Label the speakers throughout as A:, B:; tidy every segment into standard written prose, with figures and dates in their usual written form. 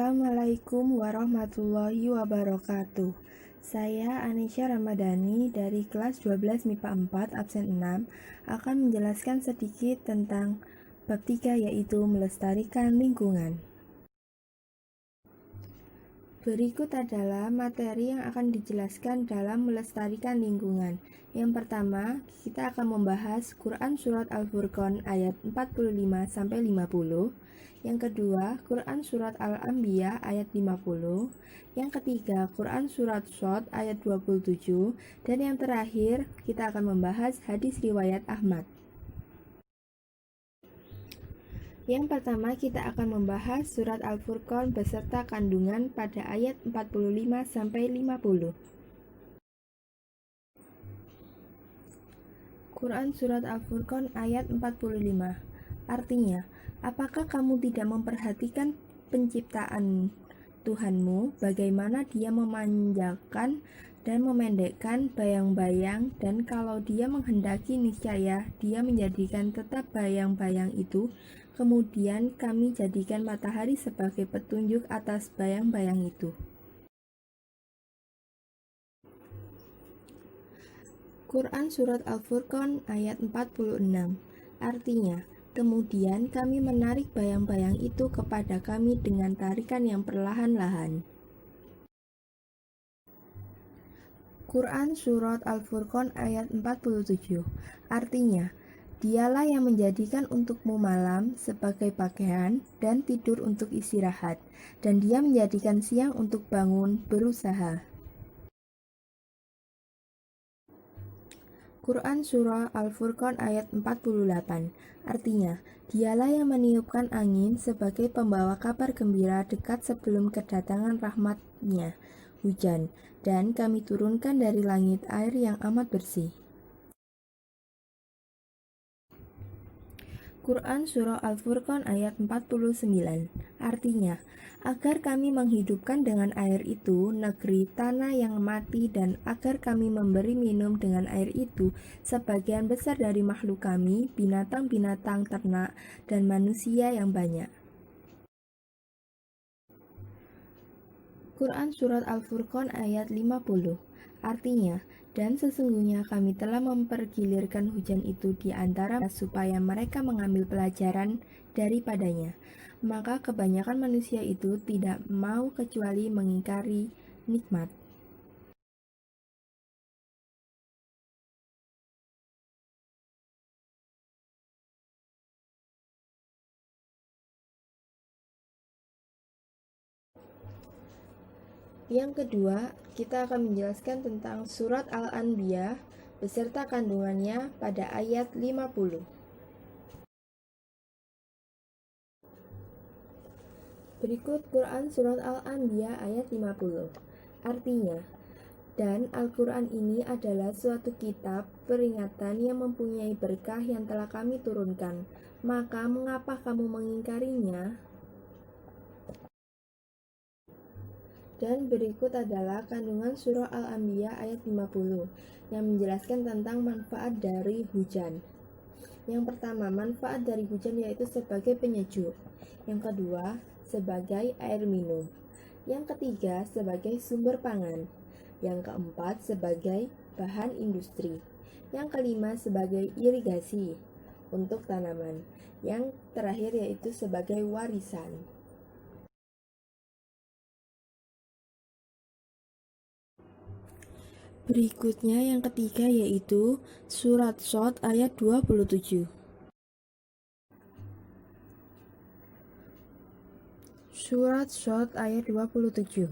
A: Assalamualaikum warahmatullahi wabarakatuh. Saya Anisha Ramadhani dari kelas 12 MIPA 4 absen 6 akan menjelaskan sedikit tentang bab 3 yaitu melestarikan lingkungan. Berikut adalah materi yang akan dijelaskan dalam melestarikan lingkungan. Yang pertama, kita akan membahas Quran Surat Al-Furqan ayat 45-50. Yang kedua, Quran Surat Al-Anbiya ayat 50. Yang ketiga, Quran Surat Shad ayat 27. Dan yang terakhir, kita akan membahas hadis riwayat Ahmad. Yang pertama, kita akan membahas surat Al-Furqan beserta kandungan pada ayat 45-50. Quran Surat Al-Furqan ayat 45. Artinya, apakah kamu tidak memperhatikan penciptaan Tuhanmu, bagaimana Dia memanjangkan dan memendekkan bayang-bayang, dan kalau Dia menghendaki niscaya Dia menjadikan tetap bayang-bayang itu. Kemudian kami jadikan matahari sebagai petunjuk atas bayang-bayang itu. Quran Surat Al-Furqan ayat 46. Artinya, kemudian kami menarik bayang-bayang itu kepada kami dengan tarikan yang perlahan-lahan. Quran Surat Al-Furqan ayat 47. Artinya, Dialah yang menjadikan untukmu malam sebagai pakaian dan tidur untuk istirahat, dan Dia menjadikan siang untuk bangun berusaha. Quran Surah Al-Furqan ayat 48. Artinya, Dialah yang meniupkan angin sebagai pembawa kabar gembira dekat sebelum kedatangan rahmat-Nya, hujan, dan kami turunkan dari langit air yang amat bersih. Quran Surah Al-Furqan ayat 49. Artinya, agar kami menghidupkan dengan air itu negeri tanah yang mati, dan agar kami memberi minum dengan air itu sebagian besar dari makhluk kami, binatang-binatang ternak, dan manusia yang banyak. Quran Surat Al-Furqan ayat 50. Artinya, dan sesungguhnya kami telah mempergilirkan hujan itu di antara supaya mereka mengambil pelajaran daripadanya. Maka kebanyakan manusia itu tidak mau kecuali mengingkari nikmat. Yang kedua, kita akan menjelaskan tentang surat Al-Anbiya beserta kandungannya pada ayat 50. Berikut Quran Surat Al-Anbiya ayat 50. Artinya, dan Al-Quran ini adalah suatu kitab peringatan yang mempunyai berkah yang telah kami turunkan. Maka mengapa kamu mengingkarinya? Dan berikut adalah kandungan surah Al-Anbiya ayat 50 yang menjelaskan tentang manfaat dari hujan. Yang pertama, manfaat dari hujan yaitu sebagai penyejuk. Yang kedua, sebagai air minum. Yang ketiga, sebagai sumber pangan. Yang keempat, sebagai bahan industri. Yang kelima, sebagai irigasi untuk tanaman. Yang terakhir yaitu sebagai warisan. Berikutnya yang ketiga yaitu surat Shad ayat 27. Surat Shad ayat 27.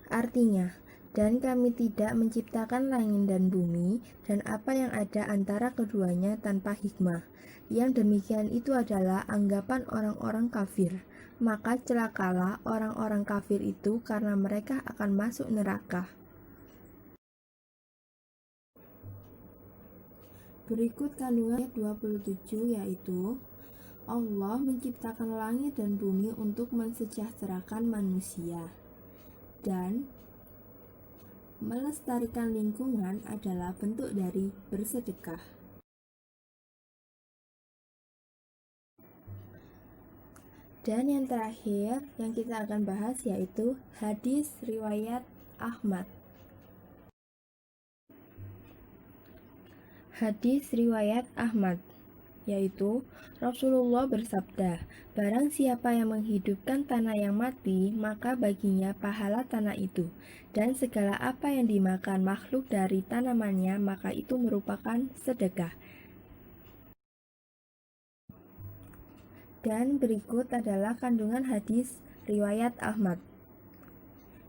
A: Artinya, dan kami tidak menciptakan langit dan bumi dan apa yang ada antara keduanya tanpa hikmah. Yang demikian itu adalah anggapan orang-orang kafir. Maka celakalah orang-orang kafir itu karena mereka akan masuk neraka. Berikut kandungan ayat 27 yaitu Allah menciptakan langit dan bumi untuk mensejahterakan manusia, dan melestarikan lingkungan adalah bentuk dari bersedekah. Dan yang terakhir yang kita akan bahas yaitu hadis riwayat Ahmad. Hadis riwayat Ahmad yaitu Rasulullah bersabda, barang siapa yang menghidupkan tanah yang mati, maka baginya pahala tanah itu, dan segala apa yang dimakan makhluk dari tanamannya, maka itu merupakan sedekah. Dan berikut adalah kandungan hadis riwayat Ahmad,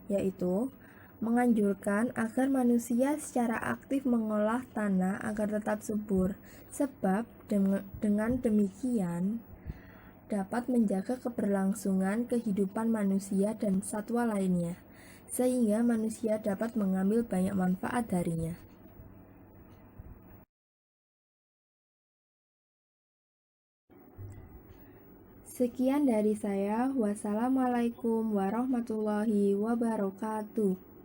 A: yaitu menganjurkan agar manusia secara aktif mengolah tanah agar tetap subur, sebab dengan demikian dapat menjaga keberlangsungan kehidupan manusia dan satwa lainnya, sehingga manusia dapat mengambil banyak manfaat darinya. Sekian dari saya. Wassalamualaikum warahmatullahi wabarakatuh.